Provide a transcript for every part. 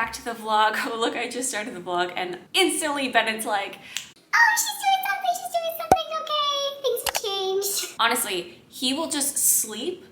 back to the vlog. Oh look, I just started the vlog and instantly Bennett's like, oh, she's doing something, okay, things have changed. honestly, he will just sleep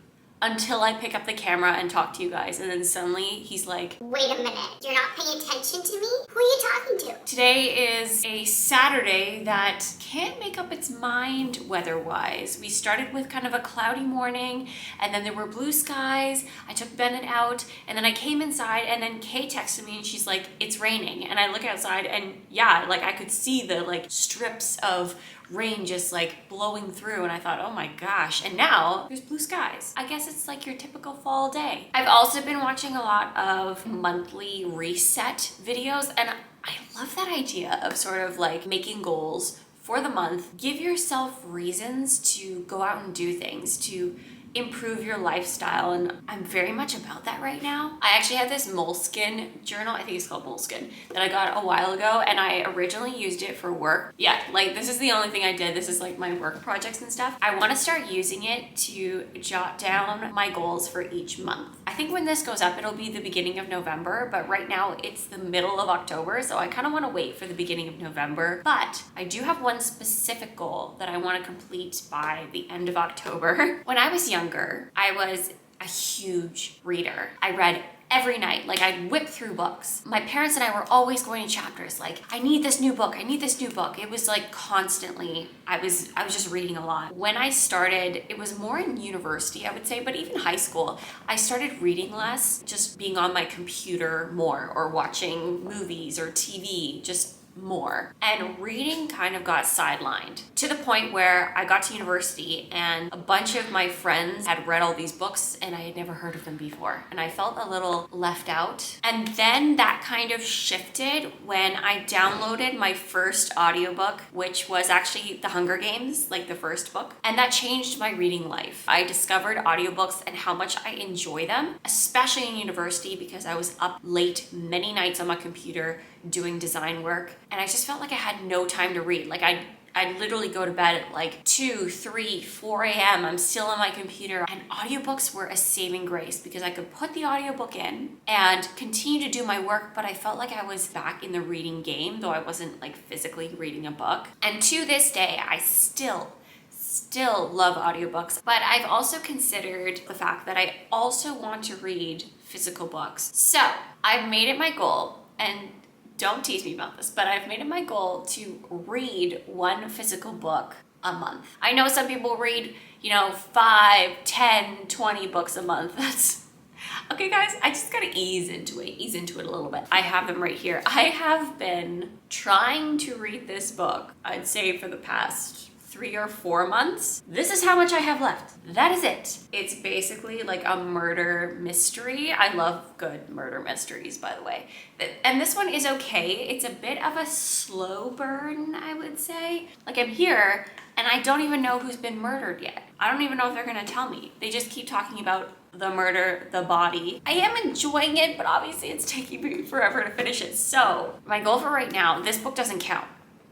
until I pick up the camera and talk to you guys, and then suddenly he's like, wait a minute, you're not paying attention to me? Who are you talking to? Today is a Saturday that can't make up its mind weather-wise. We started with kind of a cloudy morning, and then there were blue skies. I took Bennett out, and then I came inside, and then Kay texted me, and she's like, it's raining. And I look outside, and yeah, like I could see the like strips of rain just like blowing through, and I thought, oh my gosh. And now there's blue skies. I guess it's like your typical fall day. I've also been watching a lot of monthly reset videos, and I love that idea of sort of like making goals for the month. Give yourself reasons to go out and do things, to improve your lifestyle, and I'm very much about that right now. I actually have this Moleskine journal, I think it's called Moleskine, that I got a while ago, and I originally used it for work. Yeah, like this is the only thing I did. This is like my work projects and stuff. I want to start using it to jot down my goals for each month. I think when this goes up, it'll be the beginning of November, but right now it's the middle of October, so I kind of want to wait for the beginning of November. But I do have one specific goal that I want to complete by the end of October. When I was younger, I was a huge reader. I read every night. Like I'd whip through books. My parents and I were always going to Chapters. Like, I need this new book. I need this new book. It was like constantly, I was just reading a lot. When I started, it was more in university, I would say, but even high school, I started reading less, just being on my computer more or watching movies or TV, just more. And reading kind of got sidelined to the point where I got to university and a bunch of my friends had read all these books and I had never heard of them before. And I felt a little left out. And then that kind of shifted when I downloaded my first audiobook, which was actually The Hunger Games, like the first book. And that changed my reading life. I discovered audiobooks and how much I enjoy them, especially in university because I was up late many nights on my computer doing design work, and I just felt like I had no time to read. Like I'd literally go to bed at like 2, 3, 4 a.m. I'm still on my computer, and audiobooks were a saving grace because I could put the audiobook in and continue to do my work, but I felt like I was back in the reading game, though I wasn't like physically reading a book. And to this day, I still love audiobooks, but I've also considered the fact that I also want to read physical books. So I've made it my goal, and don't tease me about this, but I've made it my goal to read one physical book a month. I know some people read, 5, 10, 20 books a month. That's okay, guys, I just gotta ease into it a little bit. I have them right here. I have been trying to read this book, I'd say for the past 3 or 4 months. This is how much I have left. That is it. It's basically like a murder mystery. I love good murder mysteries, by the way. And this one is okay. It's a bit of a slow burn, I would say. Like I'm here and I don't even know who's been murdered yet. I don't even know if they're gonna tell me. They just keep talking about the murder, the body. I am enjoying it, but obviously it's taking me forever to finish it. So my goal for right now, this book doesn't count.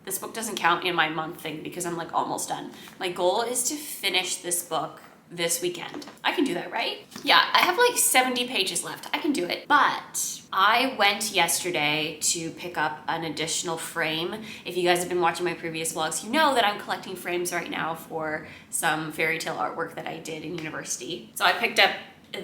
This book doesn't count in my month thing because I'm like almost done. My goal is to finish this book this weekend. I can do that, right? Yeah, I have like 70 pages left. I can do it. But I went yesterday to pick up an additional frame. If you guys have been watching my previous vlogs, you know that I'm collecting frames right now for some fairy tale artwork that I did in university. So I picked up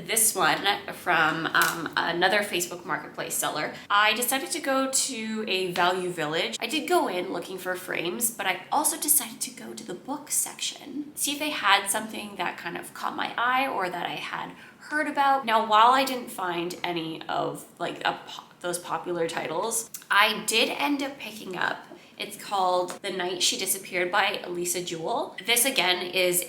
this one from another Facebook Marketplace seller. I decided to go to a Value Village. I did go in looking for frames, but I also decided to go to the book section, see if they had something that kind of caught my eye or that I had heard about. Now, while I didn't find any of like those popular titles, I did end up picking up, it's called The Night She Disappeared by Lisa Jewell. This again is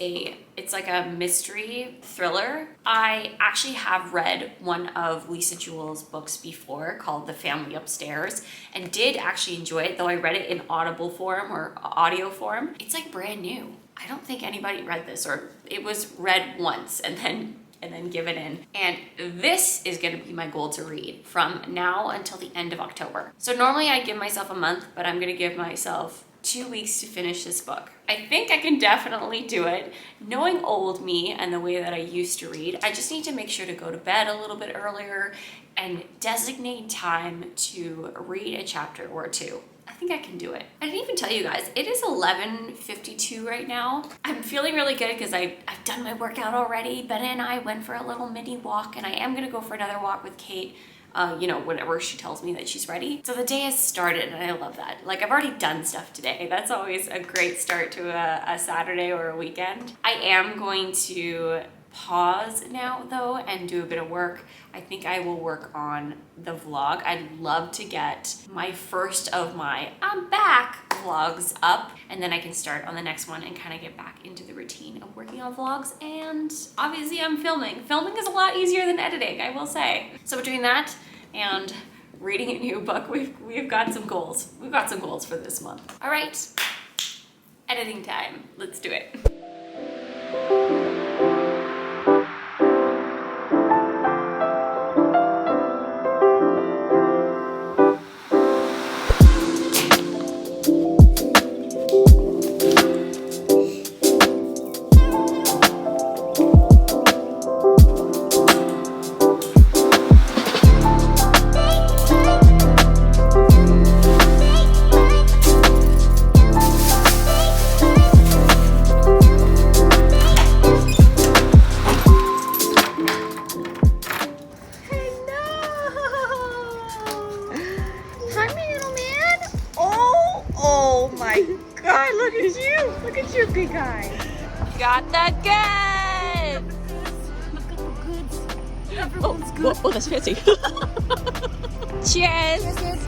it's like a mystery thriller. I actually have read one of Lisa Jewell's books before called The Family Upstairs and did actually enjoy it, though I read it in audible form or audio form. It's like brand new. I don't think anybody read this, or it was read once and then given in. And this is gonna be my goal to read from now until the end of October. So normally I give myself a month, but I'm gonna give myself 2 weeks to finish this book. I think I can definitely do it. Knowing old me and the way that I used to read, I just need to make sure to go to bed a little bit earlier and designate time to read a chapter or two. I think I can do it. I didn't even tell you guys, it is 11:52 right now. I'm feeling really good because I've done my workout already. Ben and I went for a little mini walk, and I am gonna go for another walk with Kate, whenever she tells me that she's ready. So the day has started, and I love that. Like, I've already done stuff today. That's always a great start to a Saturday or a weekend. I am going to pause now though and do a bit of work. I think I will work on the vlog. I'd love to get my first of my I'm back vlogs up, and then I can start on the next one and kind of get back into the routine of working on vlogs. And obviously I'm filming. Filming is a lot easier than editing, I will say. So between that and reading a new book, we've got some goals. We've got some goals for this month. All right, editing time. Let's do it. Got the goods! Look at the goods. Everyone's good. Oh, that's fancy. Cheers! Cheers.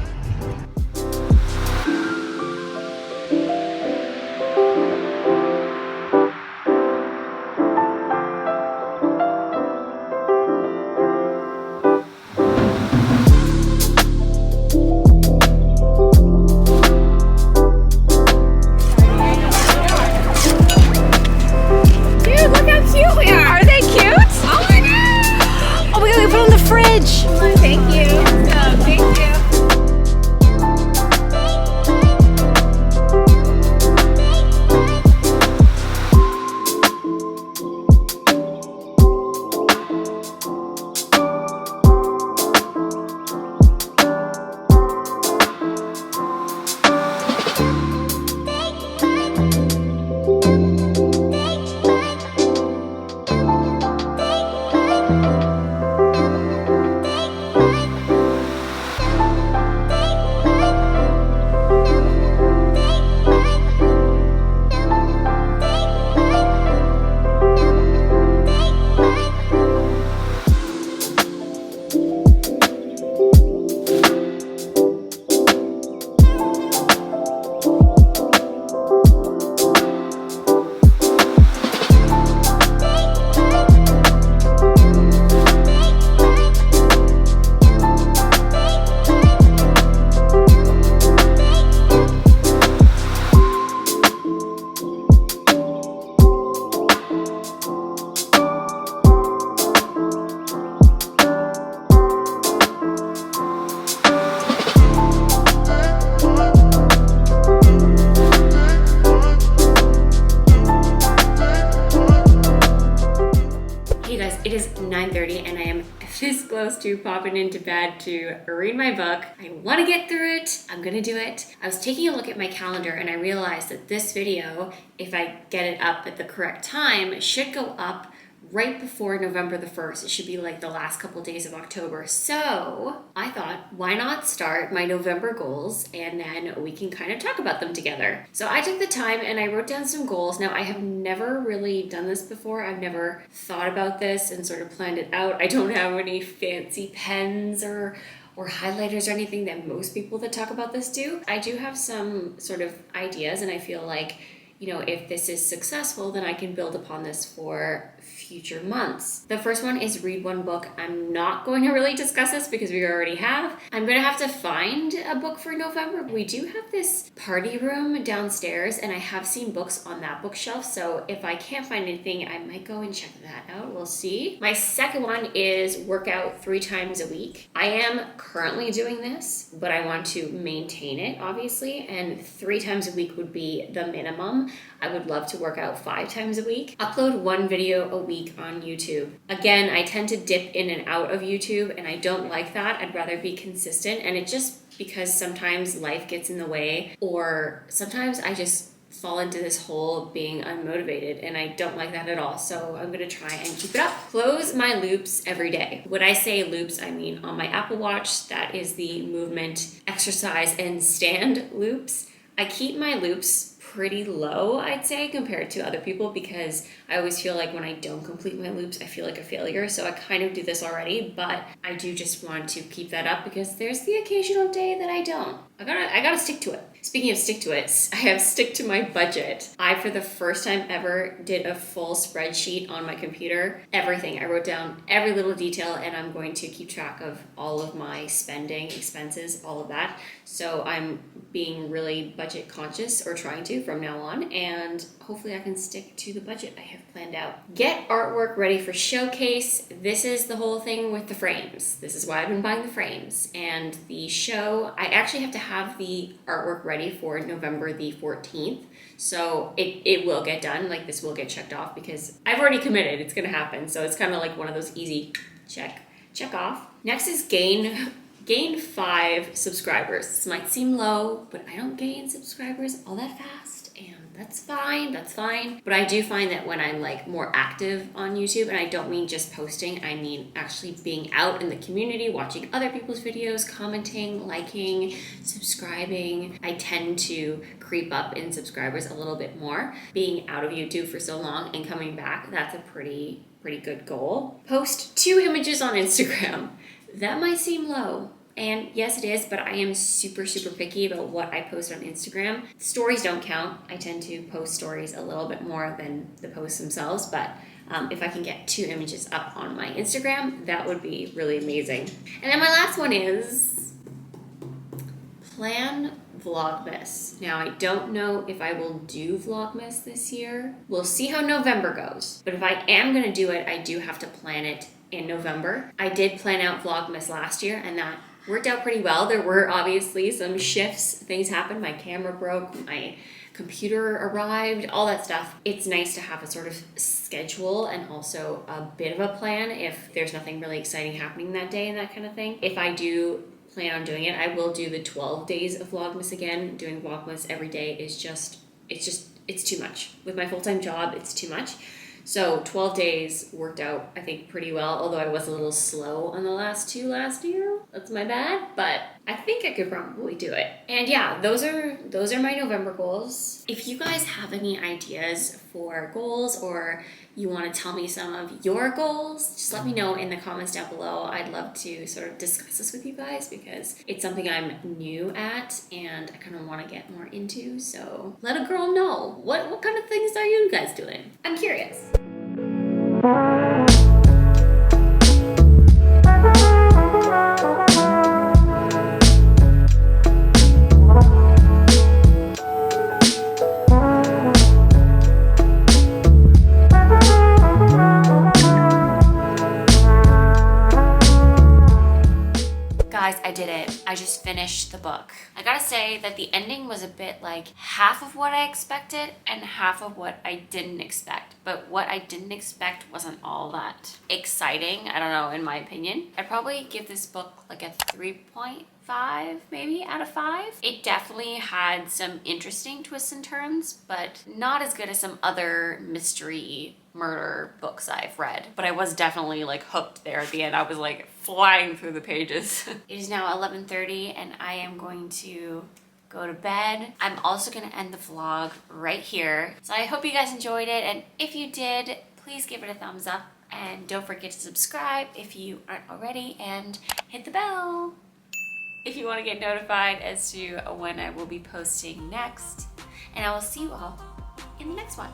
It is 9:30 and I am this close to popping into bed to read my book. I want to get through it. I'm gonna do it. I was taking a look at my calendar and I realized that this video, if I get it up at the correct time, should go up right before November the 1st. It should be like the last couple days of October. So I thought, why not start my November goals and then we can kind of talk about them together. So I took the time and I wrote down some goals. Now I have never really done this before. I've never thought about this and sort of planned it out. I don't have any fancy pens or highlighters or anything that most people that talk about this do. I do have some sort of ideas and I feel like, you know, if this is successful, then I can build upon this for future months. The first one is read one book. I'm not going to really discuss this because we already have. I'm going to have to find a book for November. We do have this party room downstairs and I have seen books on that bookshelf. So if I can't find anything, I might go and check that out. We'll see. My second one is work out 3 times a week. I am currently doing this, but I want to maintain it, obviously, and 3 times a week would be the minimum. I would love to work out 5 times a week. Upload 1 video a week on YouTube. Again, I tend to dip in and out of YouTube, and I don't like that. I'd rather be consistent, and it just because sometimes life gets in the way, or sometimes I just fall into this hole of being unmotivated, and I don't like that at all. So I'm gonna try and keep it up. Close my loops every day. When I say loops, I mean on my Apple Watch, that is the movement, exercise, and stand loops. I keep my loops pretty low, I'd say, compared to other people, because I always feel like when I don't complete my loops, I feel like a failure. So I kind of do this already, but I do just want to keep that up because there's the occasional day that I don't. I gotta stick to it. Speaking of stick to it, I have stick to my budget. I, for the first time ever, did a full spreadsheet on my computer. Everything. I wrote down every little detail, and I'm going to keep track of all of my spending, expenses, all of that. So I'm being really budget conscious, or trying to from now on, and hopefully I can stick to the budget I have planned out. Get artwork ready for showcase. This is the whole thing with the frames. This is why I've been buying the frames. And the show, I actually have to have the artwork ready for November the 14th. So it will get done, like this will get checked off because I've already committed, it's gonna happen. So it's kind of like one of those easy check off. Next is gain 5 subscribers. This might seem low, but I don't gain subscribers all that fast, and that's fine. But I do find that when I'm like more active on YouTube, and I don't mean just posting, I mean actually being out in the community, watching other people's videos, commenting, liking, subscribing, I tend to creep up in subscribers a little bit more. Being out of YouTube for so long and coming back, that's a pretty good goal. Post 2 images on Instagram. That might seem low, and yes it is, but I am super picky about what I post on Instagram. Stories don't count. I tend to post stories a little bit more than the posts themselves, but if I can get 2 images up on my Instagram, that would be really amazing. And then my last one is plan Vlogmas. Now, I don't know if I will do Vlogmas this year. We'll see how November goes, but if I am gonna do it, I do have to plan it in November. I did plan out Vlogmas last year, and that worked out pretty well. There were obviously some shifts, things happened. My camera broke, my computer arrived, all that stuff. It's nice to have a sort of schedule and also a bit of a plan if there's nothing really exciting happening that day and that kind of thing. If I do plan on doing it, I will do the 12 days of Vlogmas again. Doing Vlogmas every day is it's too much. With my full-time job, it's too much. So 12 days worked out, I think, pretty well, although I was a little slow on the last 2 last year. That's my bad, but I think I could probably do it. And yeah, those are my November goals. If you guys have any ideas for goals, or you want to tell me some of your goals, just let me know in the comments down below. I'd love to sort of discuss this with you guys because it's something I'm new at and I kind of want to get more into. So let a girl know. What kind of things are you guys doing? I'm curious. Guys, I did it. I just finished the book. I gotta say that the ending was a bit like half of what I expected and half of what I didn't expect. But what I didn't expect wasn't all that exciting, I don't know, in my opinion. I'd probably give this book like a 3.5 maybe out of 5. It definitely had some interesting twists and turns, but not as good as some other mystery murder books I've read. But I was definitely like hooked there at the end. I was like flying through the pages. It is now 11:30 and I am going to go to bed. I'm also gonna end the vlog right here. So I hope you guys enjoyed it, and if you did, please give it a thumbs up and don't forget to subscribe if you aren't already, and hit the bell if you want to get notified as to when I will be posting next. And I will see you all in the next one.